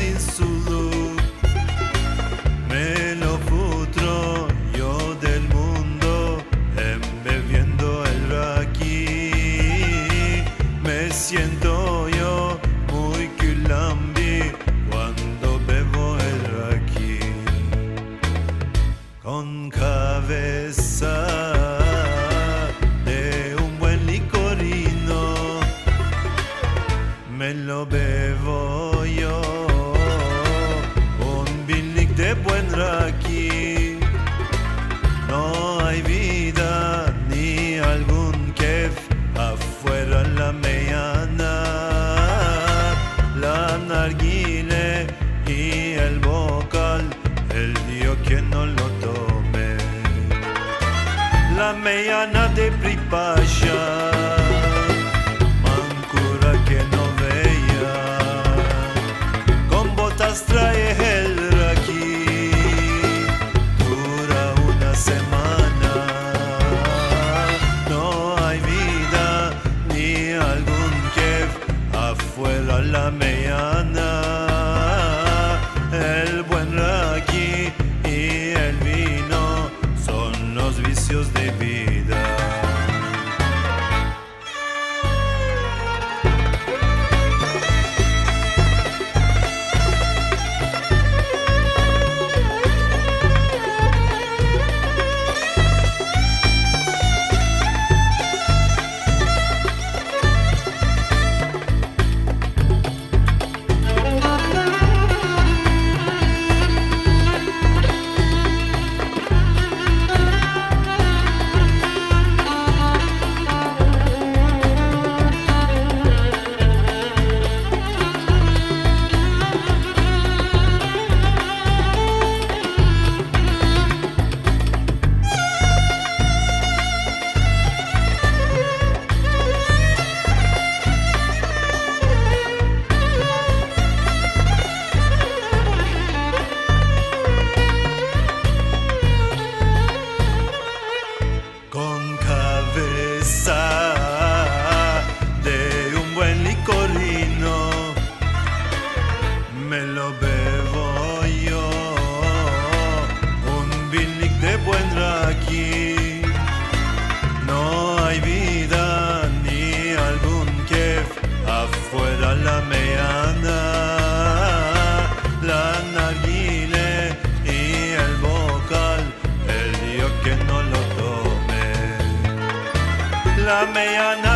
sin sudor. Me lo futuro yo del mundo, bebiendo el raki. Me siento yo muy culambi cuando bebo el raki. Con cabeza de un buen licorino, me lo bebo yo, un bilic de buen raki. No hay vida ni algún kef afuera la mañana. La narguile y el vocal, el dio que no lo tome. La mañana de pripasha, mancura que no veía, con botas trae el raki, dura una semana. No hay vida ni algún kef afuera la mañana. El buen raki y el vino son los vicios de vida. Con cabeza de un buen licorino, me lo bebo yo, un bilic de buen raki. No hay vida ni algún kef afuera la mañana. La narguile y el vocal, el dio que no lo tome. La mañana